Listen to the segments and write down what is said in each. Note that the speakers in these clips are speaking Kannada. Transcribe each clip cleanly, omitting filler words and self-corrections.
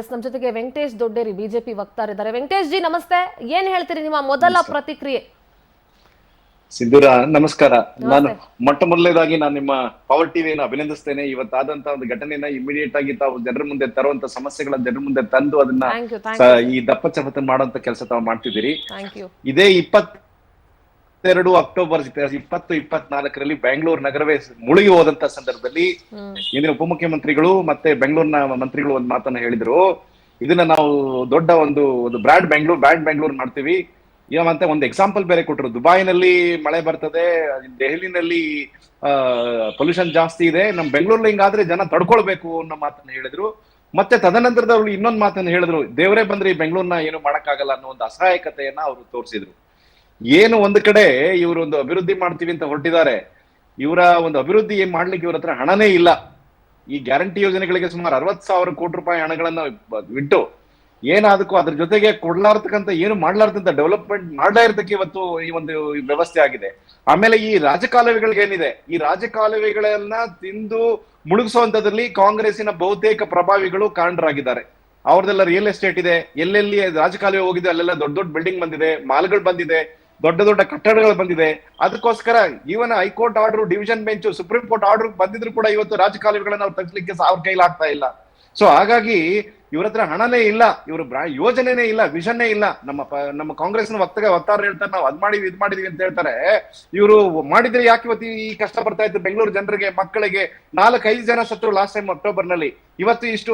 ನಮ್ಮ ಜೊತೆಗೆ ವೆಂಕಟೇಶ್ ದೊಡ್ಡೇರಿ ಬಿಜೆಪಿ ವಕ್ತಾರಿದ್ದಾರೆ. ವೆಂಕಟೇಶ್ ಜಿ ನಮಸ್ತೆ, ಏನ್ ಹೇಳ್ತೀರಿ ನಿಮ್ಮ ಮೊದಲ ಪ್ರತಿಕ್ರಿಯೆ? ಸಿದ್ದೂರ ನಮಸ್ಕಾರ. ನಾನು ಮೊಟ್ಟ ಮೊದಲನೇದಾಗಿ ನಾನು ನಿಮ್ಮ ಪವರ್ ಟಿವಿಯನ್ನು ಅಭಿನಂದಿಸ್ತೇನೆ. ಇವತ್ತಾದಂತಹ ಒಂದು ಘಟನೆಯನ್ನ ಇಮಿಡಿಯೇಟ್ ಆಗಿ ತಾವು ಜನರ ಮುಂದೆ ತರುವಂತ ಸಮಸ್ಯೆಗಳನ್ನ ಜನರ ಮುಂದೆ ತಂದು ಅದನ್ನ ಈ ದಪ್ಪ ಚಪತನ ಮಾಡುವಂತ ಕೆಲಸ ತಾವು ಮಾಡ್ತಿದ್ದೀರಿ. ಇದೇ 22 ಅಕ್ಟೋಬರ್ 2024ರಲ್ಲಿ ಬೆಂಗಳೂರು ನಗರವೇ ಮುಳುಗಿ ಹೋದಂತ ಸಂದರ್ಭದಲ್ಲಿ ಇಂದಿನ ಉಪಮುಖ್ಯಮಂತ್ರಿಗಳು ಮತ್ತೆ ಬೆಂಗಳೂರಿನ ಮಂತ್ರಿಗಳು ಒಂದು ಮಾತನ್ನ ಹೇಳಿದ್ರು. ಇದನ್ನ ನಾವು ದೊಡ್ಡ ಒಂದು ಬ್ರ್ಯಾಂಡ್ ಬೆಂಗಳೂರು ಮಾಡ್ತೀವಿ ಮತ್ತೆ ಒಂದು ಎಕ್ಸಾಂಪಲ್ ಬೇರೆ ಕೊಟ್ಟರು. ದುಬೈನಲ್ಲಿ ಮಳೆ ಬರ್ತದೆ, ದೆಹಲಿನಲ್ಲಿ ಪೊಲ್ಯೂಷನ್ ಜಾಸ್ತಿ ಇದೆ, ನಮ್ ಬೆಂಗಳೂರಲ್ಲಿ ಹಿಂಗಾದ್ರೆ ಜನ ತಡ್ಕೊಳ್ಬೇಕು ಅನ್ನೋ ಮಾತನ್ನ ಹೇಳಿದ್ರು. ಮತ್ತೆ ತದನಂತರದವ್ರು ಇನ್ನೊಂದು ಮಾತನ್ನ ಹೇಳಿದ್ರು, ದೇವರೇ ಬಂದ್ರೆ ಈ ಬೆಂಗಳೂರ್ನ ಏನು ಮಾಡಕ್ಕಾಗಲ್ಲ ಅನ್ನೋ ಒಂದು ಅಸಹಾಯಕತೆಯನ್ನ ಅವರು ತೋರಿಸಿದ್ರು. ಏನು ಒಂದು ಕಡೆ ಇವರು ಒಂದು ಅಭಿವೃದ್ಧಿ ಮಾಡ್ತೀವಿ ಅಂತ ಹೊರಟಿದ್ದಾರೆ, ಇವರ ಒಂದು ಅಭಿವೃದ್ಧಿ ಏನ್ ಮಾಡ್ಲಿಕ್ಕೆ ಇವ್ರ ಹತ್ರ ಹಣನೇ ಇಲ್ಲ. ಈ ಗ್ಯಾರಂಟಿ ಯೋಜನೆಗಳಿಗೆ ಸುಮಾರು 60,000 ಕೋಟಿ ರೂಪಾಯಿ ಹಣಗಳನ್ನ ಬಿಟ್ಟು ಏನಾದಕ್ಕೂ ಅದ್ರ ಜೊತೆಗೆ ಕೊಡ್ಲಾರ್ತಕ್ಕಂಥ ಏನು ಮಾಡ್ಲಾರ್ದಂತ ಡೆವಲಪ್ಮೆಂಟ್ ಮಾಡ್ಲಾ ಇರ್ತಕ್ಕೆ ಇವತ್ತು ಈ ಒಂದು ವ್ಯವಸ್ಥೆ ಆಗಿದೆ. ಆಮೇಲೆ ಈ ರಾಜಕಾಲುವೆಗಳಿಗೆ ಏನಿದೆ, ಈ ರಾಜಕಾಲುವೆಗಳನ್ನ ತಿಂದು ಮುಳುಗಿಸುವಂತದ್ರಲ್ಲಿ ಕಾಂಗ್ರೆಸ್ಸಿನ ಬಹುತೇಕ ಪ್ರಭಾವಿಗಳು ಕಾರಣರಾಗಿದ್ದಾರೆ. ಅವ್ರದೆಲ್ಲ ರಿಯಲ್ ಎಸ್ಟೇಟ್ ಇದೆ, ಎಲ್ಲೆಲ್ಲಿ ರಾಜಕಾಲುವೆ ಹೋಗಿದೆ ಅಲ್ಲೆಲ್ಲ ದೊಡ್ಡ ದೊಡ್ಡ ಬಿಲ್ಡಿಂಗ್ ಬಂದಿದೆ, ಮಾಲ್ಗಳು ಬಂದಿದೆ, ದೊಡ್ಡ ದೊಡ್ಡ ಕಟ್ಟಡಗಳು ಬಂದಿದೆ. ಅದಕ್ಕೋಸ್ಕರ even high court order, division bench, supreme court order ಬಂದಿದ್ರು ಕೂಡ ಇವತ್ತು ರಾಜಕಾಲುವೆಗಳನ್ನ ಅವ್ರು ತಗ್ಸ್ಲಿಕ್ಕೆ ಅವ್ರ ಕೈಲಾಗ್ತಾ ಇಲ್ಲ. ಸೊ ಹಾಗಾಗಿ ಇವ್ರ ಹತ್ರ ಹಣನೇ ಇಲ್ಲ, ಇವ್ರ ಯೋಜನೆನೇ ಇಲ್ಲ, ವಿಷನ್ನೇ ಇಲ್ಲ. ನಮ್ಮ ಕಾಂಗ್ರೆಸ್ನ ವಕ್ತಾರರು ಹೇಳ್ತಾರೆ, ನಾವು ಅದ್ ಮಾಡಿದ್ವಿ ಇದ್ ಮಾಡಿದ್ವಿ ಅಂತ ಹೇಳ್ತಾರೆ. ಇವರು ಮಾಡಿದ್ರೆ ಯಾಕೆ ಇವತ್ತು ಈ ಕಷ್ಟ ಬರ್ತಾ ಇತ್ತು ಬೆಂಗಳೂರು ಜನರಿಗೆ, ಮಕ್ಕಳಿಗೆ? 4-5 ಜನ ಸತ್ರು ಲಾಸ್ಟ್ ಟೈಮ್ ಅಕ್ಟೋಬರ್ ನಲ್ಲಿ. ಇವತ್ತು ಇಷ್ಟು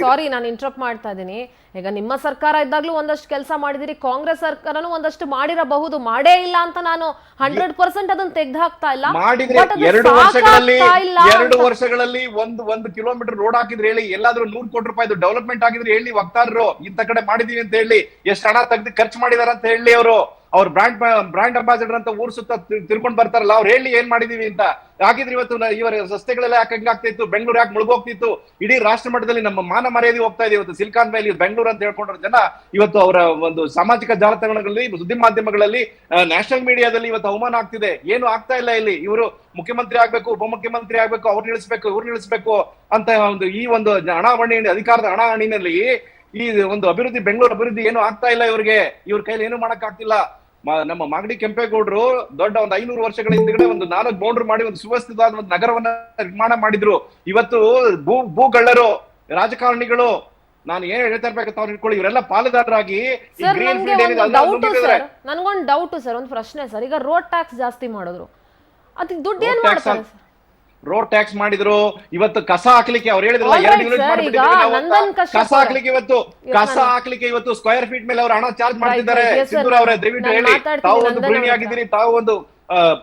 ಸಾರಿ ನಾನು ಇಂಟರಪ್ಟ್ ಮಾಡ್ತಾ ಇದ್ದೀನಿ. ಈಗ ನಿಮ್ಮ ಸರ್ಕಾರ ಇದ್ದಾಗ್ಲೂ ಒಂದಷ್ಟು ಕೆಲಸ ಮಾಡಿದಿರಿ, ಕಾಂಗ್ರೆಸ್ ಸರ್ಕಾರನು ಒಂದಷ್ಟು ಮಾಡಿರಬಹುದು, ಮಾಡೇ ಇಲ್ಲ ಅಂತ ನಾನು 100% ಅದನ್ನ ತೆಗೆದು ಹಾಕ್ತಾ ಇಲ್ಲ. ಮಾಡಿದ್ರೆ 2 ವರ್ಷಗಳಲ್ಲಿ ಒಂದು ಕಿಲೋಮೀಟರ್ ರೋಡ್ ಹಾಕಿದ್ರೆ ಹೇಳಿ, ಎಲ್ಲಾದ್ರೂ 100 ಕೋಟಿ ರೂಪಾಯಿ ಡೆವಲಪ್ಮೆಂಟ್ ಆಗಿದ್ರೆ ಹೇಳಿ ವಕ್ತಾರರು, ಇಂತ ಕಡೆ ಮಾಡಿದೀವಿ ಅಂತ ಹೇಳಿ, ಎಷ್ಟು ಹಣ ತೆಗೆದು ಖರ್ಚು ಮಾಡಿದಾರ ಅಂತ ಹೇಳಿ. ಅವ್ರ ಬ್ರಾಂಡ್ ಅಂಬಾಸಿಡರ್ ಅಂತ ಊರ್ ಸುತ್ತ ತಿರ್ಕೊಂಡ್ ಬರ್ತಾರಲ್ಲ, ಅವ್ರು ಹೇಳಿ ಏನ್ ಮಾಡಿದೀವಿ ಅಂತ. ಹಾಗಿದ್ರೆ ಇವತ್ತು ಇವರ ರಸ್ತೆಗಳೆಲ್ಲ ಯಾಕೆ ಹಂಗಾಗ್ತಿತ್ತು, ಬೆಂಗಳೂರು ಯಾಕೆ ಮುಳುಗೋಗ್ತಿತ್ತು, ಇಡೀ ರಾಷ್ಟ್ರ ಮಟ್ಟದಲ್ಲಿ ನಮ್ಮ ಮಾನ ಮರ್ಯಾದೆ ಹೋಗ್ತಾ ಇದೆ. ಇವತ್ತು ಸಿಲಿಕಾನ್ ವ್ಯಾಲಿ ಬೆಂಗಳೂರು ಅಂತ ಹೇಳ್ಕೊಂಡ್ರ ಜನ ಇವತ್ತು ಅವರ ಒಂದು ಸಾಮಾಜಿಕ ಜಾಲತಾಣಗಳಲ್ಲಿ, ಸುದ್ದಿ ಮಾಧ್ಯಮಗಳಲ್ಲಿ, ನ್ಯಾಷನಲ್ ಮೀಡಿಯಾದಲ್ಲಿ ಇವತ್ತು ಅವಮಾನ ಆಗ್ತಿದೆ. ಏನು ಆಗ್ತಾ ಇಲ್ಲ ಇಲ್ಲಿ. ಇವರು ಮುಖ್ಯಮಂತ್ರಿ ಆಗ್ಬೇಕು, ಉಪಮುಖ್ಯಮಂತ್ರಿ ಆಗ್ಬೇಕು, ಅವ್ರು ನಿಲ್ಲಿಸ್ಬೇಕು ಅಂತ ಈ ಒಂದು ಅಧಿಕಾರದ ಹಣಾಹಣಿನಲ್ಲಿ ಈ ಒಂದು ಅಭಿವೃದ್ಧಿ, ಬೆಂಗಳೂರು ಅಭಿವೃದ್ಧಿ ಏನು ಆಗ್ತಾ ಇಲ್ಲ. ಇವ್ರ ಕೈಲಿ ಏನು ಮಾಡಕ್ ಆಗ್ತಿಲ್ಲ. ನಮ್ಮ ಮಾಗಡಿ ಕೆಂಪೇಗೌಡರು ದೊಡ್ಡ ಒಂದು 500 ವರ್ಷಗಳ ಹಿಂದಗಡೆ ಒಂದು 4 ಬೌಂಡ್ರಿ ಮಾಡಿ ಒಂದು ಸುವ್ಯವಸ್ಥಿತವಾದ ಒಂದು ನಗರವನ್ನ ನಿರ್ಮಾಣ ಮಾಡಿದ್ರು. ಇವತ್ತು ಭೂಗಳ್ಳರು, ರಾಜಕಾರಣಿಗಳು, ನಾನು ಏನ್ ಹೇಳ್ತಾ ಇರ್ಬೇಕಂತ ಅವ್ರು ಇಟ್ಕೊಳ್ಳಿ, ಇವರೆಲ್ಲ ಪಾಲುದಾರರಾಗಿ ನನ್ಗೊಂದು ಡೌಟ್ ಸರ್, ಒಂದು ಪ್ರಶ್ನೆ ಸರ್. ಈಗ ರೋಡ್ ಟ್ಯಾಕ್ಸ್ ಜಾಸ್ತಿ ಮಾಡಿದ್ರು, ಅದಕ್ಕೆ ದುಡ್ಡು ಏನ್ ಮಾಡ್ತಾರೆ? ರೋಡ್ ಟ್ಯಾಕ್ಸ್ ಮಾಡಿದ್ರು. ಇವತ್ತು ಕಸ ಹಾಕ್ಲಿಕ್ಕೆ ಅವ್ರು ಹೇಳಿದ್ರಲ್ಲ, 2 ಯೂನಿಟ್ ಮಾಡ್ಬಿಟ್ಟಿದ್ದಾರೆ. ಕಸ ಹಾಕ್ಲಿಕ್ಕೆ ಇವತ್ತು ಸ್ಕ್ವೇರ್ ಫೀಟ್ ಮೇಲೆ ಅವ್ರು ಹಣ ಚಾರ್ಜ್ ಮಾಡ್ತಿದ್ದಾರೆ. ಸಿದ್ದೂರ ಅವರೇ ದಯವಿಟ್ಟು ಹೇಳಿ, ತಾವು ಒಂದು ಗೃಹಿಣಿ ಆಗಿದ್ದೀರಿ, ತಾವು ಒಂದು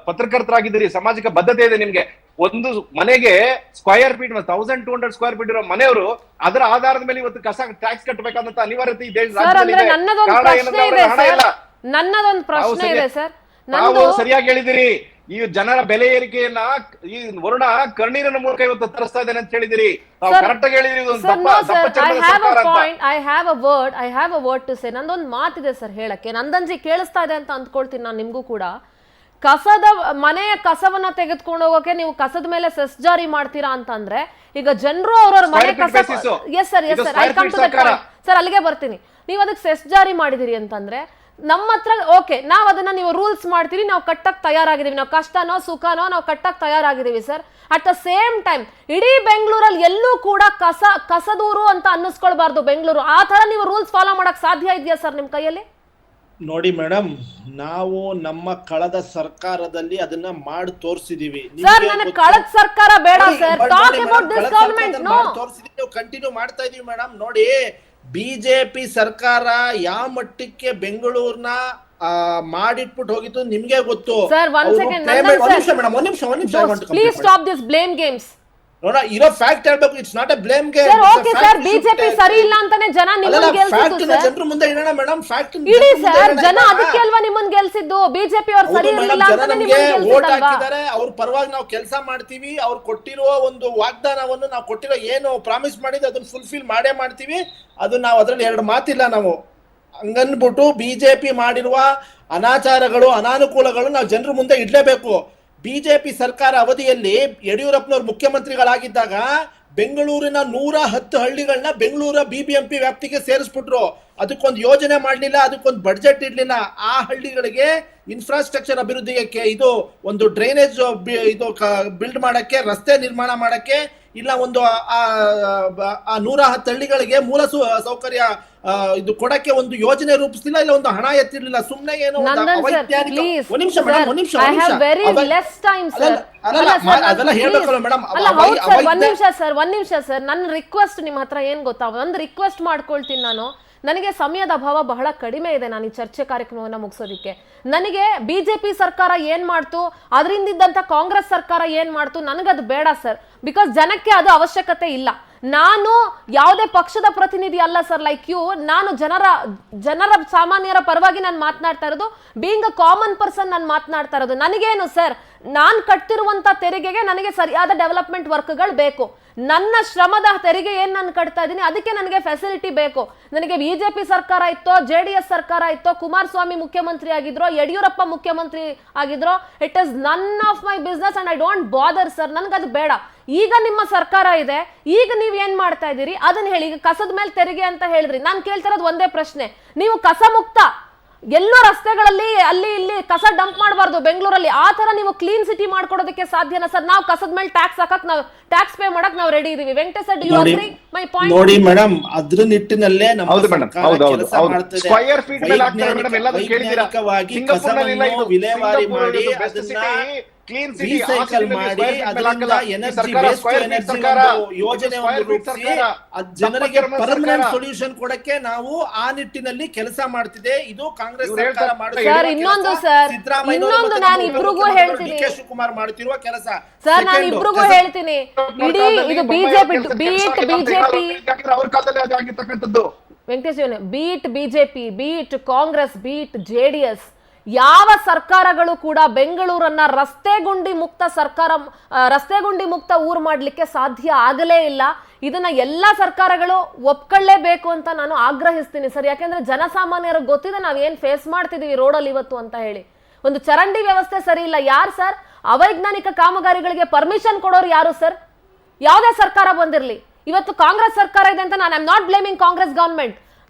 ಪತ್ರಕರ್ತರಾಗಿದ್ದೀರಿ, ಸಾಮಾಜಿಕ ಬದ್ಧತೆ ಇದೆ ನಿಮ್ಗೆ. ಒಂದು ಮನೆಗೆ ಸ್ಕ್ವೇರ್ ಫೀಟ್ 1200 ಸ್ಕ್ವೇರ್ ಫೀಟ್ ಇರೋ ಮನೆಯವರು ಅದರ ಆಧಾರದ ಮೇಲೆ ಇವತ್ತು ಕಸ ಟ್ಯಾಕ್ಸ್ ಕಟ್ಟಬೇಕಾದಂತ ಅನಿವಾರ್ಯತೆ ಈ ನನ್ನದೊಂದು ಪ್ರಶ್ನೆ ಇದೆ ಸರ್. ನಾವು ಸರಿಯಾಗಿ ಹೇಳಿದಿರಿ. ಈ ಜನರ ಬೆಲೆ ಏರಿಕೆಯನ್ನ ಈ ವರುಣ ಕರ್ಣೀರನ ಮೂಲಕ ಇವತ್ತು ತರಿಸ್ತಾ ಇದ್ದೇನೆ ಅಂತ ಹೇಳಿದಿರಿ. ಕರೆಕ್ಟ್ ಆಗಿ ಹೇಳಿದಿರಿ. I have a word to say. ನಂದೊಂದು ಮಾತಿದೆ ಸರ್ ಹೇಳಕ್ಕೆ, ನಂದನ್ಜಿ ಕೇಳಿಸ್ತಾ ಇದೆ ಅಂತ ಅಂದ್ಕೊಳ್ತೀನಿ ನಾನು. ನಿಮ್ಗೂ ಕೂಡ ಮನೆಯ ಕಸವನ್ನ ತೆಗೆದುಕೊಂಡು ಹೋಗೋಕೆ ನೀವು ಕಸದ ಮೇಲೆ ಸೆಸ್ ಜಾರಿ ಮಾಡ್ತೀರಾ ಅಂತಂದ್ರೆ, ಈಗ ಜನರು ಅವ್ರವ್ರ ಮನೆ ಕಸ, yes sir I come to that point sir, ಅಲ್ಲಿಗೆ ಬರ್ತೀನಿ. ನೀವು ಅದಕ್ಕೆ ಸೆಸ್ ಜಾರಿ ಮಾಡಿದಿರಿ ಅಂತಂದ್ರೆ ನಮ್ಮ ಹತ್ರ ಓಕೆ, ನಾವ್ ಅದನ್ನ ನೀವು ರೂಲ್ಸ್ ಮಾಡ್ತೀರಿ, ನಾವು ಕಟ್ಟಕ್ ತಯಾರಾಗಿದ್ದೀವಿ, ನಾವು ಕಷ್ಟನೋ ಸುಖನೋ ನಾವು ಕಟ್ಟಕ್ ತಯಾರಾಗಿದ್ದೀವಿ sir. At the same time ಇಡೀ ಬೆಂಗಳೂರಲ್ಲಿ ಎಲ್ಲೂ ಕೂಡ ಕಸದೂರು ಅಂತ ಅನ್ನಿಸ್ಕೊಳ್ಬಾರ್ದು ಬೆಂಗಳೂರು. ಆ ತರ ನೀವು ರೂಲ್ಸ್ ಫಾಲೋ ಮಾಡಕ್ ಸಾಧ್ಯ ಇದೆಯಾ ಸರ್ ನಿಮ್ ಕೈಯಲ್ಲಿ? ನೋಡಿ ಮೇಡಮ್, ನಾವು ನಮ್ಮ ಕಳೆದ ಸರ್ಕಾರದಲ್ಲಿ ಅದನ್ನ ಮಾಡಿ ತೋರಿಸಿದೀವಿ ಸರ್. ನನಗೆ ಕಳೆದ ಸರ್ಕಾರ ಬೇಡ sir, talk about this government. No, ತೋರಿಸಿದೀವಿ, ಕಂಟಿನ್ಯೂ ಮಾಡ್ತಾ ಇದೀವಿ ಮೇಡಮ್. ನೋಡಿ, ಬಿಜೆಪಿ ಸರ್ಕಾರ ಯಾವ ಮಟ್ಟಕ್ಕೆ ಬೆಂಗಳೂರ್ನ ಮಾಡಿಟ್ಬಿಟ್ಟು ಹೋಗಿತ್ತು ನಿಮ್ಗೆ ಗೊತ್ತು sir. Please stop this blame games. ಇರೋ ಫ್ಯಾಕ್ಟ್ ಹೇಳ್ಬೇಕು, it's not A blame game. Okay sir, BJP ಸರಿ ಇಲ್ಲ ಅಂತಾನೆ ಜನ ನಿಮ್ಮನ್ನ ಗೆಲ್ಸಿದ್ದು ಸರ್. ಜನರ ಮುಂದೆ ಇಡೋಣ ಮೇಡಮ್, ಫ್ಯಾಕ್ಟ್ ಇಡಿ ಸರ್. ಜನ ಅದಕ್ಕೆ ಅಲ್ವಾ ನಿಮ್ಮನ್ನ ಗೆಲ್ಸಿದ್ದು? ಬಿಜೆಪಿ ಅವರು ಸರಿ ಇರಲಿಲ್ಲ ಅಂತಾನೆ ನಿಮ್ಮನ್ನ ಗೆಲ್ಸಿದ್ದಲ್ವಾ? ಅವ್ರ ಪರವಾಗಿ ನಾವು ಕೆಲಸ ಮಾಡ್ತೀವಿ. ಅವ್ರು ಕೊಟ್ಟಿರೋ ಒಂದು ವಾಗ್ದಾನವನ್ನು, ನಾವು ಕೊಟ್ಟಿರೋ ಏನು ಪ್ರಾಮಿಸ್ ಮಾಡಿದ್ರೆ ಅದನ್ನ ಫುಲ್ಫಿಲ್ ಮಾಡೇ ಮಾಡ್ತೀವಿ. ಅದು ನಾವು ಅದ್ರಲ್ಲಿ 2 ಮಾತಿಲ್ಲ. ನಾವು ಹಂಗನ್ಬಿಟ್ಟು ಬಿಜೆಪಿ ಮಾಡಿರುವ ಅನಾಚಾರಗಳು, ಅನಾನುಕೂಲಗಳು ನಾವು ಜನರ ಮುಂದೆ ಇಡ್ಲೇಬೇಕು. ಬಿಜೆಪಿ ಸರ್ಕಾರ ಅವಧಿಯಲ್ಲಿ ಯಡಿಯೂರಪ್ಪನವರು ಮುಖ್ಯಮಂತ್ರಿಗಳಾಗಿದ್ದಾಗ ಬೆಂಗಳೂರಿನ 110 ಹಳ್ಳಿಗಳನ್ನ ಬೆಂಗಳೂರ BBMP ವ್ಯಾಪ್ತಿಗೆ ಸೇರಿಸ್ಬಿಟ್ರು. ಅದಕ್ಕೊಂದು ಯೋಜನೆ ಮಾಡಲಿಲ್ಲ, ಅದಕ್ಕೊಂದು ಬಡ್ಜೆಟ್ ಇರ್ಲಿಲ್ಲ. ಆ ಹಳ್ಳಿಗಳಿಗೆ ಇನ್ಫ್ರಾಸ್ಟ್ರಕ್ಚರ್ ಅಭಿವೃದ್ಧಿಗೆ, ಇದು ಒಂದು ಡ್ರೈನೇಜ್ ಇದು ಬಿಲ್ಡ್ ಮಾಡಕ್ಕೆ, ರಸ್ತೆ ನಿರ್ಮಾಣ ಮಾಡಕ್ಕೆ, ಇಲ್ಲ ಒಂದು ಆ 110 ಹಳ್ಳಿಗಳಿಗೆ ಮೂಲ ಸೌಕರ್ಯ ಇದು ಕೊಡಕ್ಕೆ ಒಂದು ಯೋಜನೆ ರೂಪಿಸಲಿಲ್ಲ, ಇಲ್ಲ ಒಂದು ಹಣ ಎತ್ತಿರ್ಲಿಲ್ಲ. ಸುಮ್ನೆ ಏನೋ ಅದೆಲ್ಲ ಹೇಳ್ಬೇಕಲ್ಲ ಮೇಡಮ್. ಒಂದ್ ನಿಮಿಷ ಸರ್, ನನ್ನ ರಿಕ್ವೆಸ್ಟ್ ನಿಮ್ ಹತ್ರ ಏನ್ ಗೊತ್ತಾ, ಒಂದು ರಿಕ್ವೆಸ್ಟ್ ಮಾಡ್ಕೊಳ್ತೀನಿ ನಾನು. ನನಗೆ ಸಮಯದ ಅಭಾವ ಬಹಳ ಕಡಿಮೆ ಇದೆ ನಾನು ಈ ಚರ್ಚೆ ಕಾರ್ಯಕ್ರಮವನ್ನ ಮುಗಿಸೋದಿಕ್ಕೆ. ನನಗೆ ಬಿಜೆಪಿ ಸರ್ಕಾರ ಏನ್ ಮಾಡ್ತು, ಅದರಿಂದಿದ್ದಂತ ಕಾಂಗ್ರೆಸ್ ಸರ್ಕಾರ ಏನ್ ಮಾಡ್ತು, ನನಗದು ಬೇಡ ಸರ್. ಬಿಕಾಸ್ ಜನಕ್ಕೆ ಅದು ಅವಶ್ಯಕತೆ ಇಲ್ಲ. ನಾನು ಯಾವುದೇ ಪಕ್ಷದ ಪ್ರತಿನಿಧಿ ಅಲ್ಲ ಸರ್, ಲೈಕ್ ಯು. ನಾನು ಜನರ ಸಾಮಾನ್ಯರ ಪರವಾಗಿ ನಾನು ಮಾತನಾಡ್ತಾ ಇರೋದು, ಬೀಯಿಂಗ್ ಅ ಕಾಮನ್ ಪರ್ಸನ್ ನಾನು ಮಾತನಾಡ್ತಾ ಇರೋದು. ನನಗೇನು ಸರ್, ನಾನು ಕಟ್ತಿರುವಂತ ತೆರಿಗೆಗೆ ನನಗೆ ಸರಿಯಾದ ಡೆವಲಪ್ಮೆಂಟ್ ವರ್ಕ್ಗಳು ಬೇಕು. ನನ್ನ ಶ್ರಮದ ತೆರಿಗೆ ಏನ್ ನಾನು ಕಟ್ತಾ ಇದ್ದೀನಿ ಅದಕ್ಕೆ ನನಗೆ ಫೆಸಿಲಿಟಿ ಬೇಕು. ನನಗೆ ಬಿಜೆಪಿ ಸರ್ಕಾರ ಇತ್ತೋ, JDS ಸರ್ಕಾರ ಇತ್ತೋ, ಕುಮಾರಸ್ವಾಮಿ ಮುಖ್ಯಮಂತ್ರಿ ಆಗಿದ್ರೋ, ಯಡಿಯೂರಪ್ಪ ಮುಖ್ಯಮಂತ್ರಿ ಆಗಿದ್ರೋ, it is none of my business and I don't bother sir. ನನ್ಗದು ಬೇಡ. ಈಗ ನಿಮ್ಮ ಸರ್ಕಾರ ಇದೆ, ಈಗ ನೀವ್ ಏನ್ ಮಾಡ್ತಾ ಇದ್ದೀರಿ ಅದನ್ನ ಹೇಳಿ. ಈಗ ಕಸದ ಮೇಲೆ ತೆರಿಗೆ ಅಂತ ಹೇಳಿದ್ರಿ, ನಾನು ಕೇಳ್ತಿರೋದು ಒಂದೇ ಪ್ರಶ್ನೆ, ನೀವು ಕಸ ಮುಕ್ತ ಎಲ್ಲೋ ರಸ್ತೆಗಳಲ್ಲಿ ಅಲ್ಲಿ ಇಲ್ಲಿ ಕಸ ಡಂಪ್ ಮಾಡಬಾರ್ದು ಬೆಂಗಳೂರಲ್ಲಿ, ಆ ತರ ನೀವು ಕ್ಲೀನ್ ಸಿಟಿ ಮಾಡ್ಕೊಡೋದಕ್ಕೆ ಸಾಧ್ಯನಾ ಸರ್? ನಾವು ಕಸದ ಮೇಲೆ ಟ್ಯಾಕ್ಸ್ ಹಾಕಕ್, ನಾವು ಟ್ಯಾಕ್ಸ್ ಪೇ ಮಾಡಕ್ ನಾವು ರೆಡಿ ಇದೀವಿ. ವೆಂಕಟೇಶ್ ಸರ್, ಮೈ ಪಾಯಿಂಟ್ ನೋಡಿ ಮೇಡಮ್, ಅದ್ರ ನಿಟ್ಟಿನಲ್ಲೇ ನಮ್ಮ ಸ್ಕ್ವೇರ್ ಫೀಟ್ ಮೇಲೆ ಹಾಕ್ತಾರೆ ಮೇಡಮ್. ಎಲ್ಲದೂ ಕೇಳಿದ್ದೀರಾ? ಕಸವನ್ನು ವಿಲೇವಾರಿ ಮಾಡಿ ಅದನ್ನ ಕ್ಲೀನ್ ರೀಸೈಕಲ್ ಮಾಡಿ ಅದರಿಂದ ಎನರ್ಜಿ ವೇಸ್ಟ್ ಎನರ್ಜಿ ಯೋಜನೆ ರೂಪಿಸಿ ಜನರಿಗೆ ಪರ್ಮನೆಂಟ್ ಸೊಲ್ಯೂಷನ್ ಕೊಡಕ್ಕೆ ನಾವು ಆ ನಿಟ್ಟಿನಲ್ಲಿ ಕೆಲಸ ಮಾಡ್ತಿದೆ. ಇದು ಕಾಂಗ್ರೆಸ್ ಸರ್ಕಾರ ಸರ್. ಇನ್ನೊಂದು ನಾನು ಇಬ್ರಿಗೂ ಹೇಳ್ತೀನಿ, DK ಶಿವಕುಮಾರ್ ಮಾಡ್ತಿರುವ ಕೆಲಸ ಸರ್. ನಾನು ಇಬ್ರಿಗೂ ಹೇಳ್ತೀನಿ, ಇಡೀ ಇದು ಬಿಜೆಪಿ ಅವ್ರ ಕಾಲದಲ್ಲಿ ಆಗಿರ್ತಕ್ಕಂಥದ್ದು. Venkatesh BJP, be it Congress, be it JDS, ಯಾವ ಸರ್ಕಾರಗಳು ಕೂಡ ಬೆಂಗಳೂರನ್ನ ರಸ್ತೆ ಗುಂಡಿ ಮುಕ್ತ ಊರು ಮಾಡ್ಲಿಕ್ಕೆ ಸಾಧ್ಯ ಆಗಲೇ ಇಲ್ಲ. ಇದನ್ನ ಎಲ್ಲಾ ಸರ್ಕಾರಗಳು ಒಪ್ಕೊಳ್ಳೇಬೇಕು ಅಂತ ನಾನು ಆಗ್ರಹಿಸ್ತೀನಿ ಸರ್. ಯಾಕೆಂದ್ರೆ ಜನಸಾಮಾನ್ಯರಿಗೆ ಗೊತ್ತಿದೆ ನಾವ್ ಏನ್ ಫೇಸ್ ಮಾಡ್ತಿದೀವಿ ರೋಡಲ್ಲಿ ಇವತ್ತು ಅಂತ ಹೇಳಿ. ಒಂದು ಚರಂಡಿ ವ್ಯವಸ್ಥೆ ಸರಿ ಇಲ್ಲ. ಯಾರು ಸರ್ ಅವೈಜ್ಞಾನಿಕ ಕಾಮಗಾರಿಗಳಿಗೆ ಪರ್ಮಿಷನ್ ಕೊಡೋರು? ಯಾರು ಸರ್? ಯಾವುದೇ ಸರ್ಕಾರ ಬಂದಿರ್ಲಿ, ಇವತ್ತು ಕಾಂಗ್ರೆಸ್ ಸರ್ಕಾರ ಇದೆ ಅಂತ ನಾನು I not blaming Congress government,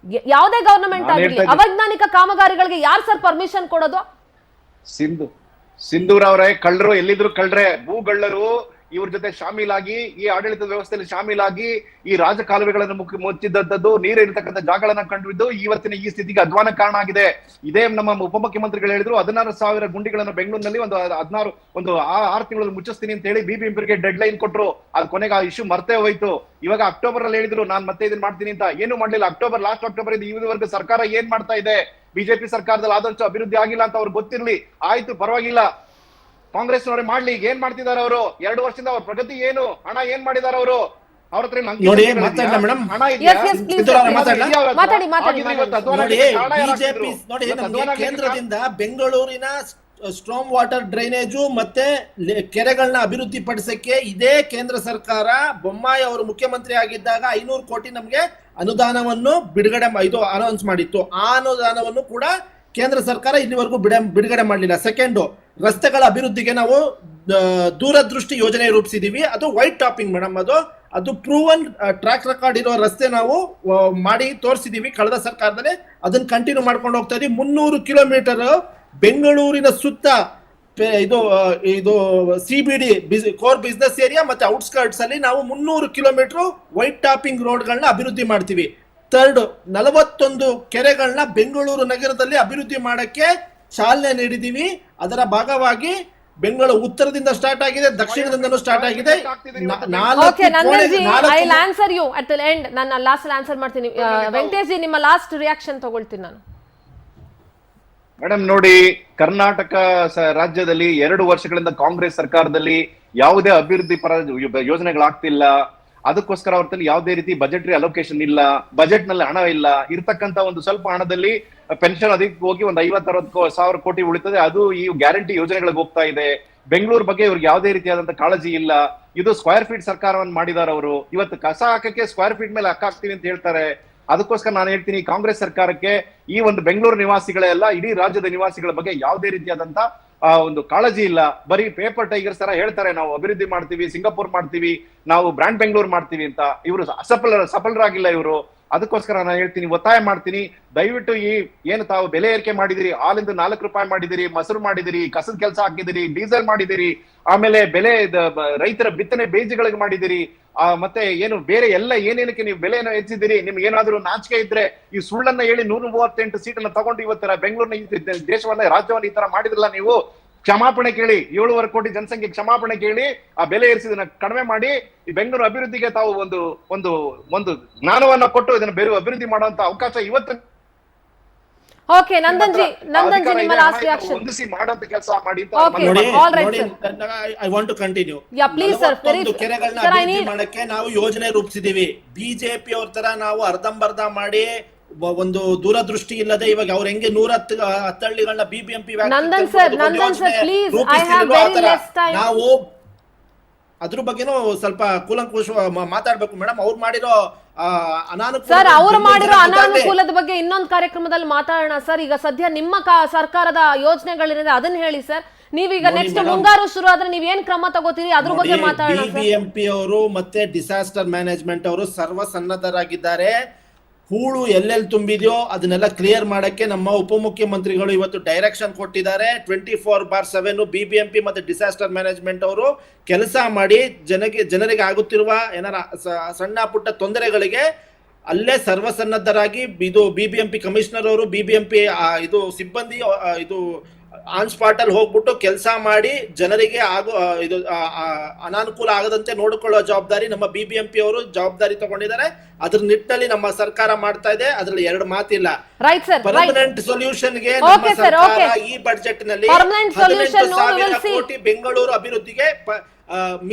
ಯಾವುದೇ ಗವರ್ನಮೆಂಟ್ ಆಗಿರಲಿ, ಅವೈಜ್ಞಾನಿಕ ಕಾಮಗಾರಿಗಳಿಗೆ ಯಾರು ಸರ್ ಪರ್ಮಿಷನ್ ಕೊಡೋದು? ಸಿಂಧೂರ್ ಅವರೇ, ಕಳ್ಳರು ಎಲ್ಲಿದ್ರು ಕಳ್ಳರೆ, ಭೂಗಳ್ಳರು ಇವ್ರ ಜೊತೆ ಶಾಮೀಲಾಗಿ, ಈ ಆಡಳಿತದ ವ್ಯವಸ್ಥೆಯಲ್ಲಿ ಶಾಮೀಲಾಗಿ, ಈ ರಾಜಕಾಲುವೆಗಳನ್ನು ಮುಚ್ಚಿದ್ದಂಥದ್ದು, ನೀರಿರ್ತಕ್ಕಂಥ ಜಾಗಗಳನ್ನ ಕಂಡುಹಿಡಿದು ಇವತ್ತಿನ ಈ ಸ್ಥಿತಿಗೆ ಅಧ್ವಾನ ಕಾರಣ ಆಗಿದೆ. ಇದೇ ನಮ್ಮ ಉಪಮುಖ್ಯಮಂತ್ರಿಗಳು ಹೇಳಿದ್ರು, 16,000 ಗುಂಡಿಗಳನ್ನು ಬೆಂಗಳೂರಿನಲ್ಲಿ ಒಂದು 6 ತಿಂಗಳಲ್ಲಿ ಮುಚ್ಚಿಸ್ತೀನಿ ಅಂತ ಹೇಳಿ BBMPಗೆ ಡೆಡ್ ಲೈನ್ ಕೊಟ್ರು. ಅದು ಕೊನೆಗೆ ಆ ಇಶ್ಯೂ ಮರ್ತೇ ಹೋಯ್ತು. ಇವಾಗ ಅಕ್ಟೋಬರ್ ಅಲ್ಲಿ ಹೇಳಿದ್ರು ನಾನ್ ಮತ್ತೆ ಇದನ್ನ ಮಾಡ್ತೀನಿ ಅಂತ, ಏನು ಮಾಡ್ಲಿಲ್ಲ. ಲಾಸ್ಟ್ ಅಕ್ಟೋಬರ್ ಇದುವರೆಗೂ ಸರ್ಕಾರ ಏನ್ ಮಾಡ್ತಾ ಇದೆ? ಬಿಜೆಪಿ ಸರ್ಕಾರದಲ್ಲಿ ಆದಷ್ಟು ಅಭಿವೃದ್ಧಿ ಆಗಿಲ್ಲ ಅಂತ ಅವ್ರಿಗೆ ಗೊತ್ತಿರ್ಲಿ, ಆಯ್ತು ಪರವಾಗಿಲ್ಲ, ಕಾಂಗ್ರೆಸ್ ನವರೇ ಮಾಡ್ಲಿ. ಏನ್ ಮಾಡ್ತಿದ್ದಾರೆ ಅವರು? 2 ವರ್ಷದಿಂದ ಅವ್ರ ಪ್ರಗತಿ ಏನು, ಹಣ ಏನ್ ಮಾಡಿದಾರೆ ಅವರು? ಅವ್ರ ಹತ್ರ ಕೇಂದ್ರದಿಂದ ಬೆಂಗಳೂರಿನ ಸ್ಟ್ರಾಂಗ್ ವಾಟರ್ ಡ್ರೈನೇಜು ಮತ್ತೆ ಕೆರೆಗಳನ್ನ ಅಭಿವೃದ್ಧಿ ಪಡಿಸಕ್ಕೆ ಇದೇ ಕೇಂದ್ರ ಸರ್ಕಾರ ಬೊಮ್ಮಾಯಿ ಅವರು ಮುಖ್ಯಮಂತ್ರಿ ಆಗಿದ್ದಾಗ 500 ಕೋಟಿ ನಮ್ಗೆ ಅನುದಾನವನ್ನು ಇದು ಅನೌನ್ಸ್ ಮಾಡಿತ್ತು. ಆ ಅನುದಾನವನ್ನು ಕೂಡ ಕೇಂದ್ರ ಸರ್ಕಾರ ಇಲ್ಲಿವರೆಗೂ ಬಿಡುಗಡೆ ಮಾಡಲಿಲ್ಲ. ಸೆಕೆಂಡ್, ರಸ್ತೆಗಳ ಅಭಿವೃದ್ಧಿಗೆ ನಾವು ದೂರದೃಷ್ಟಿ ಯೋಜನೆ ರೂಪಿಸಿದೀವಿ. ಅದು ವೈಟ್ ಟಾಪಿಂಗ್ ಮೇಡಮ್, ಅದು ಪ್ರೂವನ್ ಟ್ರ್ಯಾಕ್ ರೆಕಾರ್ಡ್ ಇರೋ ರಸ್ತೆ ನಾವು ಮಾಡಿ ತೋರಿಸಿದೀವಿ ಕಳೆದ ಸರ್ಕಾರದಲ್ಲಿ. ಅದನ್ನ ಕಂಟಿನ್ಯೂ ಮಾಡ್ಕೊಂಡು ಹೋಗ್ತಾ ಇದೀವಿ. 300 ಕಿಲೋಮೀಟರ್ ಬೆಂಗಳೂರಿನ ಸುತ್ತ ಇದು CBD ಕೋರ್ ಬಿಸ್ನೆಸ್ ಏರಿಯಾ ಮತ್ತೆ ಔಟ್ಸ್ಕರ್ಟ್ಸ್ ಅಲ್ಲಿ ನಾವು 300 ಕಿಲೋಮೀಟರ್ ವೈಟ್ ಟಾಪಿಂಗ್ ರೋಡ್ಗಳನ್ನ ಅಭಿವೃದ್ಧಿ ಮಾಡ್ತೀವಿ. ಥರ್ಡ್, 41 ಕೆರೆಗಳನ್ನ ಬೆಂಗಳೂರು ನಗರದಲ್ಲಿ ಅಭಿವೃದ್ಧಿ ಮಾಡಕ್ಕೆ ಚಾಲನೆ ನೀಡಿದೀವಿ. ಅದರ ಭಾಗವಾಗಿ ಬೆಂಗಳೂರು ಉತ್ತರದಿಂದ ಸ್ಟಾರ್ಟ್ ಆಗಿದೆ, ದಕ್ಷಿಣದಿಂದನೂ ಸ್ಟಾರ್ಟ್ ಆಗಿದೆ. ನನ್ನ ಲಾಸ್ಟ್ ಆನ್ಸರ್ ಮಾಡ್ತೀನಿ. ವೆಂಕಟೇಶ್ ಜಿ, ನಿಮ್ಮ ಲಾಸ್ಟ್ ರಿಯಾಕ್ಷನ್ ತಗೊಳ್ತೀನಿ ನಾನು. ಮೇಡಮ್ ನೋಡಿ, ಕರ್ನಾಟಕ ರಾಜ್ಯದಲ್ಲಿ 2 ವರ್ಷಗಳಿಂದ ಕಾಂಗ್ರೆಸ್ ಸರ್ಕಾರದಲ್ಲಿ ಯಾವುದೇ ಅಭಿವೃದ್ಧಿ ಪರ ಯೋಜನೆಗಳಾಗ್ತಿಲ್ಲ. ಅದಕ್ಕೋಸ್ಕರ ಅವ್ರಲ್ಲಿ ಯಾವುದೇ ರೀತಿ ಬಜೆಟರಿ ಅಲೋಕೇಶನ್ ಇಲ್ಲ, ಬಜೆಟ್ ನಲ್ಲಿ ಹಣ ಇಲ್ಲ. ಇರ್ತಕ್ಕಂತ ಒಂದು ಸ್ವಲ್ಪ ಹಣದಲ್ಲಿ ಪೆನ್ಷನ್ ಅದಕ್ಕೆ ಹೋಗಿ ಒಂದು 50-60 ಸಾವಿರ ಕೋಟಿ ಉಳಿತದೆ, ಅದು ಈ ಗ್ಯಾರಂಟಿ ಯೋಜನೆಗಳಿಗೆ ಹೋಗ್ತಾ ಇದೆ. ಬೆಂಗಳೂರು ಬಗ್ಗೆ ಇವ್ರಿಗೆ ಯಾವುದೇ ರೀತಿಯಾದಂತ ಕಾಳಜಿ ಇಲ್ಲ. ಇದು ಸ್ಕ್ವೇರ್ ಫೀಟ್ ಸರ್ಕಾರವನ್ನು ಮಾಡಿದಾರೆ ಅವರು. ಇವತ್ತು ಕಸ ಹಾಕಕ್ಕೆ ಸ್ಕ್ವೇರ್ ಫೀಟ್ ಮೇಲೆ ಹಾಕ್ತೀನಿ ಅಂತ ಹೇಳ್ತಾರೆ. ಅದಕ್ಕೋಸ್ಕರ ನಾನು ಹೇಳ್ತೀನಿ, ಕಾಂಗ್ರೆಸ್ ಸರ್ಕಾರಕ್ಕೆ ಈ ಒಂದು ಬೆಂಗಳೂರು ನಿವಾಸಿಗಳೆಲ್ಲ ಇಡೀ ರಾಜ್ಯದ ನಿವಾಸಿಗಳ ಬಗ್ಗೆ ಯಾವುದೇ ರೀತಿಯಾದಂತ ಆ ಒಂದು ಕಾಳಜಿ ಇಲ್ಲ. ಬರೀ ಪೇಪರ್ ಟೈಗರ್ಸ್ ತರ ಹೇಳ್ತಾರೆ, ನಾವು ಅಭಿವೃದ್ಧಿ ಮಾಡ್ತೀವಿ, ಸಿಂಗಾಪುರ್ ಮಾಡ್ತೀವಿ, ನಾವು ಬ್ರಾಂಡ್ ಬೆಂಗಳೂರು ಮಾಡ್ತೀವಿ ಅಂತ. ಇವರು ಸಫಲರಾಗಿಲ್ಲ ಇವರು. ಅದಕ್ಕೋಸ್ಕರ ನಾನು ಹೇಳ್ತೀನಿ, ಒತ್ತಾಯ ಮಾಡ್ತೀನಿ, ದಯವಿಟ್ಟು ಈ ಏನು ತಾವು ಬೆಲೆ ಏರಿಕೆ ಮಾಡಿದಿರಿ, ಹಾಲಿಂದ 4 ರೂಪಾಯಿ ಮಾಡಿದಿರಿ, ಮೊಸರು ಮಾಡಿದಿರಿ, ಕಸದ ಕೆಲಸ ಹಾಕಿದಿರಿ, ಡೀಸೆಲ್ ಮಾಡಿದಿರಿ, ಆಮೇಲೆ ಬೆಲೆ ರೈತರ ಬಿತ್ತನೆ ಬೀಜಗಳಿಗೆ ಮಾಡಿದಿರಿ, ಮತ್ತೆ ಏನು ಬೇರೆ ಎಲ್ಲ ಏನೇನಕ್ಕೆ ನೀವು ಬೆಲೆಯನ್ನು ಹೆಚ್ಚಿದಿರಿ. ನಿಮ್ಗೆ ಏನಾದ್ರೂ ನಾಚಿಕೆ ಇದ್ರೆ ಈ ಸುಳ್ಳನ್ನ ಹೇಳಿ 138 ಸೀಟನ್ನ ತಗೊಂಡು ಇವತ್ತರ ಬೆಂಗಳೂರಿನ ದೇಶವನ್ನ ರಾಜ್ಯವನ್ನ ಈ ತರ ಮಾಡಿದ್ರಲ್ಲ, ನೀವು ಕ್ಷಮಾಪಣೆ ಕೇಳಿ. 7.5 ಕೋಟಿ ಜನಸಂಖ್ಯೆ ಕ್ಷಮಾಪಣೆ ಕೇಳಿ, ಆ ಬೆಲೆ ಏರಿಸಿದನ್ನ ಕಡಿಮೆ ಮಾಡಿ ಈ ಬೆಂಗಳೂರು ಅಭಿವೃದ್ಧಿಗೆ ತಾವು ಒಂದು ಒಂದು ಒಂದು ಜ್ಞಾನವನ್ನ ಕೊಟ್ಟು ಇದನ್ನ ಬೇರೆ ಅಭಿವೃದ್ಧಿ ಮಾಡುವಂತ ಅವಕಾಶ ಇವತ್ತು. ಓಕೆ ನಂದನ್ಜಿ ನಿಮ್ಮ ಲಾಸ್ಟ್ ರಿಯಾಕ್ಷನ್ ಹೊಂದಿಸಿ ಮಾಡುವಂತ ಕೆಲಸ ಮಾಡಿ ಅಂತ Okay. All right, sir. I want to continue. Yeah, please, sir. ಕೆರೆಗಳನ್ನ Sir, I ಅಭಿವೃದ್ಧಿ need- ಮಾಡಕ್ಕೆ ನಾವು ಯೋಜನೆ ರೂಪಿಸಿದೀವಿ. ಬಿಜೆಪಿ ಅವ್ರ ತರ ನಾವು ಅರ್ಧಂಬರ್ಧ ಮಾಡಿ ಒಂದು ದೂರದೃಷ್ಟಿ ಇಲ್ಲದೆ ಇವಾಗ ಅವ್ರ ಹೆಂಗೆ 110 ಹಳ್ಳಿಗಳನ್ನ BBMP Nandan sir, please, I have very less time. ನಾವು ಅದ್ರ ಬಗ್ಗೆನೂ ಸ್ವಲ್ಪ ಕೂಲಂಕುಷ ಮಾತಾಡ್ಬೇಕು ಮೇಡಮ್. ಅವ್ರು ಮಾಡಿರೋ ಅನಾನುಕೂಲ ಸರ್, ಅವ್ರು ಮಾಡಿರೋ ಅನಾನುಕೂಲದ ಬಗ್ಗೆ ಇನ್ನೊಂದು ಕಾರ್ಯಕ್ರಮದಲ್ಲಿ ಮಾತಾಡೋಣ ಸರ್. ಈಗ ಸದ್ಯ ನಿಮ್ಮ ಸರ್ಕಾರದ ಯೋಜನೆಗಳಿದೆ, ಅದನ್ನ ಹೇಳಿ ಸರ್. ನೀವೀಗ ನೆಕ್ಸ್ಟ್ ಮುಂಗಾರು ಶುರು ಆದ್ರೆ ನೀವೇನ್ ಕ್ರಮ ತಗೋತೀರಿ ಅದ್ರ ಬಗ್ಗೆ ಮಾತಾಡೋಣ ಸರ್. ಬಿಬಿಎಂಪಿ ಅವರು ಮತ್ತೆ ಡಿಸಾಸ್ಟರ್ ಮ್ಯಾನೇಜ್ಮೆಂಟ್ ಅವರು ಸರ್ವಸನ್ನದ್ಧರಾಗಿದ್ದಾರೆ. ಹೂಳು ಎಲ್ಲೆಲ್ಲಿ ತುಂಬಿದೆಯೋ ಅದನ್ನೆಲ್ಲ ಕ್ಲಿಯರ್ ಮಾಡಕ್ಕೆ ನಮ್ಮ ಉಪಮುಖ್ಯಮಂತ್ರಿಗಳು ಇವತ್ತು ಡೈರೆಕ್ಷನ್ ಕೊಟ್ಟಿದ್ದಾರೆ. 24/7 ಬಿಬಿಎಂಪಿ ಮತ್ತೆ ಡಿಸಾಸ್ಟರ್ ಮ್ಯಾನೇಜ್ಮೆಂಟ್ ಅವರು ಕೆಲಸ ಮಾಡಿ ಜನರಿಗೆ ಆಗುತ್ತಿರುವ ಏನಾರ ಸಣ್ಣ ಪುಟ್ಟ ತೊಂದರೆಗಳಿಗೆ ಅಲ್ಲೇ ಸರ್ವಸನ್ನದ್ಧರಾಗಿ ಇದು ಬಿಬಿಎಂಪಿ ಕಮಿಷನರ್ ಅವರು ಬಿಬಿಎಂಪಿ ಇದು ಸಿಬ್ಬಂದಿ ಇದು ಆನ್ ಸ್ಪಾಟ್ ಅಲ್ಲಿ ಹೋಗ್ಬಿಟ್ಟು ಕೆಲಸ ಮಾಡಿ ಜನರಿಗೆ ಇದು ಅನಾನುಕೂಲ ಆಗದಂತೆ ನೋಡಿಕೊಳ್ಳುವ ಜವಾಬ್ದಾರಿ ನಮ್ಮ ಬಿಬಿಎಂಪಿ ಅವರು ಜವಾಬ್ದಾರಿ ತಗೊಂಡಿದ್ದಾರೆ. ಅದ್ರ ನಿಟ್ಟಿನಲ್ಲಿ ನಮ್ಮ ಸರ್ಕಾರ ಮಾಡ್ತಾ ಇದೆ, ಅದ್ರಲ್ಲಿ 2 ಮಾತಿಲ್ಲ. ರೈಟ್ ಸರ್, ಪರ್ಮನೆಂಟ್ ಸೊಲ್ಯೂಷನ್ ಗೆ Okay, sir, okay. ಈ ಬಜೆಟ್ ನಲ್ಲಿ Permanent solution, we will see. 18,000 ಕೋಟಿ ಬೆಂಗಳೂರು ಅಭಿವೃದ್ಧಿಗೆ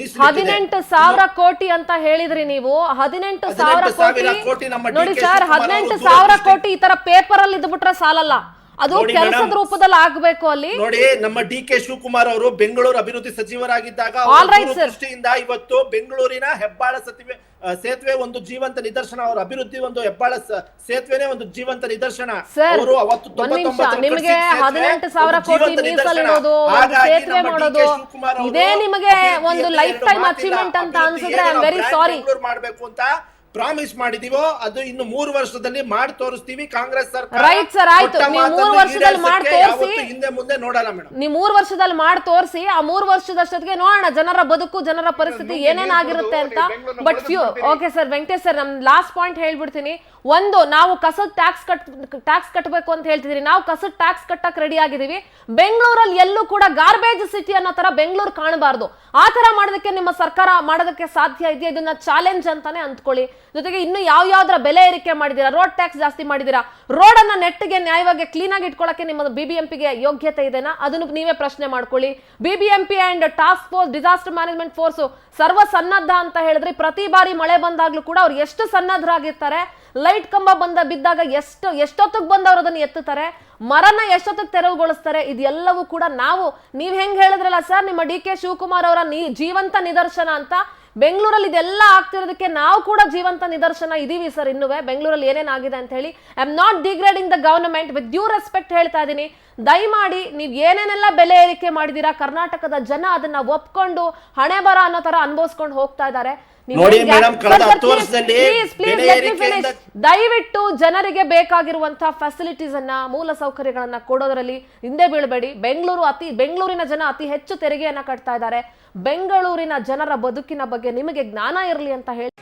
18,000 ಕೋಟಿ ಅಂತ ಹೇಳಿದ್ರಿ ನೀವು. 18,000 ಕೋಟಿ ಕೋಟಿ ನಮ್ಮ ನೋಡಿ DK ಸರ್, ಶಿವಕುಮಾರ್ 18,000 ಕೋಟಿ ಈ ತರ ಪೇಪರ್ ಅಲ್ಲಿ ಇದ್ಬಿಟ್ರೆ ಸಾಲಲ್ಲ, ಅದು ನೋಡಿ ಕೆಲಸದ madam, ರೂಪದಲ್ಲಿ ಆಗ್ಬೇಕು. ಅಲ್ಲಿ ನೋಡಿ ನಮ್ಮ DK ಶಿವಕುಮಾರ್ ಅವರು ಬೆಂಗಳೂರು ಅಭಿವೃದ್ಧಿ ಸಚಿವರಾಗಿದ್ದಾಗ All right, sir. ದೃಷ್ಟಿಯಿಂದ ಇವತ್ತು ಬೆಂಗಳೂರಿನ ಹೆಬ್ಬಾಳ ಸೇತುವೆ ಒಂದು ಜೀವಂತ ನಿದರ್ಶನ. ಅವರ ಅಭಿವೃದ್ಧಿ ಒಂದು ಹೆಬ್ಬಾಳ ಸೇತುವೆನೇ ಒಂದು ಜೀವಂತ ನಿದರ್ಶನ. ಅವರು ಅವತ್ತು 99 ನಿಮಗೆ 18,000 ಕೋಟಿ ಮೀಸಲಿಡೋದು, ಒಂದು ಸೇತುವೆ ಮಾಡೋದು, ಇದೇ ನಿಮಗೆ ಒಂದು ಲೈಫ್ ಟೈಮ್ ಅಚೀವ್ಮೆಂಟ್ ಅಂತ ಅನ್ಸಿದ್ರೆ ಐ ಆಮ್ ವೆರಿ ಸಾರಿ. ಮಾಡಬೇಕು ಅಂತ ಪ್ರಾಮಿಸ್ ಮಾಡಿದೀವೋ ಅದು ಇನ್ನು 3 ವರ್ಷದಲ್ಲಿ ಮಾಡಿ ತೋರಿಸ್ತೀವಿ. ಕಾಂಗ್ರೆಸ್ ಸರ್ಕಾರ ರೈಟ್ ಸರ್, ಆಯ್ತು, ನೀವು 3 ವರ್ಷದಲ್ಲಿ ಮಾಡಿ ತೋರಿಸಿ. ಹಿಂದೆ ಮುಂದೆ ನೋಡಲ್ಲ ಮೇಡಮ್. ನೀವು 3 ವರ್ಷದಲ್ಲಿ ಮಾಡಿ ತೋರಿಸಿ, ಆ 3 ವರ್ಷದಷ್ಟೊತ್ತಿಗೆ ನೋಡೋಣ ಜನರ ಬದುಕು, ಜನರ ಪರಿಸ್ಥಿತಿ ಏನೇನಾಗಿರುತ್ತೆ ಅಂತ. But okay sir, Venkatesh sir, ನಮ್ ಲಾಸ್ಟ್ ಪಾಯಿಂಟ್ ಹೇಳ್ಬಿಡ್ತೀನಿ. ಒಂದು, ನಾವು ಕಸದ ಟ್ಯಾಕ್ಸ್ ಕಟ್ಟಬೇಕು ಅಂತ ಹೇಳ್ತಿದೀರಿ. ನಾವು ಕಸದ ಟ್ಯಾಕ್ಸ್ ಕಟ್ಟಕ್ ರೆಡಿ ಆಗಿದೀವಿ. ಬೆಂಗಳೂರಲ್ಲಿ ಎಲ್ಲೂ ಕೂಡ ಗಾರ್ಬೇಜ್ ಸಿಟಿ ಅನ್ನೋ ತರ ಬೆಂಗಳೂರು ಕಾಣಬಾರ್ದು. ಆ ತರ ಮಾಡೋದಕ್ಕೆ ನಿಮ್ಮ ಸರ್ಕಾರ ಮಾಡೋದಕ್ಕೆ ಸಾಧ್ಯ ಇದೆಯಾ? ಇದನ್ನ ಚಾಲೆಂಜ್ ಅಂತಾನೆ ಅಂದ್ಕೊಳ್ಳಿ. ಜೊತೆಗೆ ಇನ್ನು ಯಾವ್ಯಾವ್ದ್ರ ಬೆಲೆ ಏರಿಕೆ ಮಾಡಿದೀರಾ, ರೋಡ್ ಟ್ಯಾಕ್ಸ್ ಜಾಸ್ತಿ ಮಾಡಿದೀರಾ, ರೋಡ್ ಅನ್ನ ನೆಟ್ಟಿಗೆ ನ್ಯಾಯವಾಗಿ ಕ್ಲೀನ್ ಆಗಿ ಇಟ್ಕೊಳ್ಳಕ್ಕೆ ನಿಮ್ಮ ಬಿಬಿಎಂಪಿಗೆ ಯೋಗ್ಯತೆ ಇದೆನಾ, ಅದನ್ನು ನೀವೇ ಪ್ರಶ್ನೆ ಮಾಡ್ಕೊಳ್ಳಿ. BBMP and task force, disaster management force ಸರ್ವ ಸನ್ನದ್ಧ ಅಂತ ಹೇಳಿದ್ರೆ, ಪ್ರತಿ ಬಾರಿ ಮಳೆ ಬಂದಾಗ್ಲೂ ಕೂಡ ಅವ್ರು ಎಷ್ಟು ಸನ್ನದ್ಧರಾಗಿರ್ತಾರೆ. ಲೈಟ್ ಕಂಬ ಬಿದ್ದಾಗ ಎಷ್ಟೊತ್ತಿಗೆ ಬಂದವರು ಅದನ್ನು ಎತ್ತುತ್ತಾರೆ, ಮರನ ಎಷ್ಟೊತ್ತಿಗೆ ತೆರವುಗೊಳಿಸ್ತಾರೆ. ಇದೆಲ್ಲವೂ ಕೂಡ ನೀವ್ ಹೆಂಗ್ ಹೇಳಿದ್ರಲ್ಲ ಸರ್, ನಿಮ್ಮ DK ಶಿವಕುಮಾರ್ ಅವರ ಜೀವಂತ ನಿದರ್ಶನ ಅಂತ. ಬೆಂಗಳೂರಲ್ಲಿ ಇದೆಲ್ಲ ಆಗ್ತಿರೋದಕ್ಕೆ ನಾವು ಕೂಡ ಜೀವಂತ ನಿದರ್ಶನ ಇದೀವಿ ಸರ್. ಇನ್ನುವೆ ಬೆಂಗಳೂರಲ್ಲಿ ಏನೇನಾಗಿದೆ ಅಂತ ಹೇಳಿ, I am not degrading the government, with due respect ಹೇಳ್ತಾ ಇದ್ದೀನಿ. ದಯಮಾಡಿ ನೀವು ಏನೇನೆಲ್ಲ ಬೆಲೆ ಏರಿಕೆ ಮಾಡಿದೀರಾ, ಕರ್ನಾಟಕದ ಜನ ಅದನ್ನ ಒಪ್ಕೊಂಡು ಹಣೆ ಬರ ಅನ್ನೋ ತರ ಅನುಭವಿಸ್ಕೊಂಡು ಹೋಗ್ತಾ ಇದ್ದಾರೆ. ನೋಡಿ ಮೇಡಮ್, ಕಳೆದ 10 ವರ್ಷದಲ್ಲಿ ದಯವಿಟ್ಟು ಜನರಿಗೆ ಬೇಕಾಗಿರುವಂತಹ ಫೆಸಿಲಿಟೀಸ್ ಅನ್ನ, ಮೂಲ ಸೌಕರ್ಯಗಳನ್ನ ಕೊಡೋದ್ರಲ್ಲಿ ಹಿಂದೆ ಬೀಳಬೇಡಿ. ಬೆಂಗಳೂರಿನ ಜನ ಅತಿ ಹೆಚ್ಚು ತೆರಿಗೆಯನ್ನ ಕಟ್ತಾ ಇದ್ದಾರೆ. ಬೆಂಗಳೂರಿನ ಜನರ ಬದುಕಿನ ಬಗ್ಗೆ ನಿಮಗೆ ಜ್ಞಾನ ಇರಲಿ ಅಂತ ಹೇಳಿ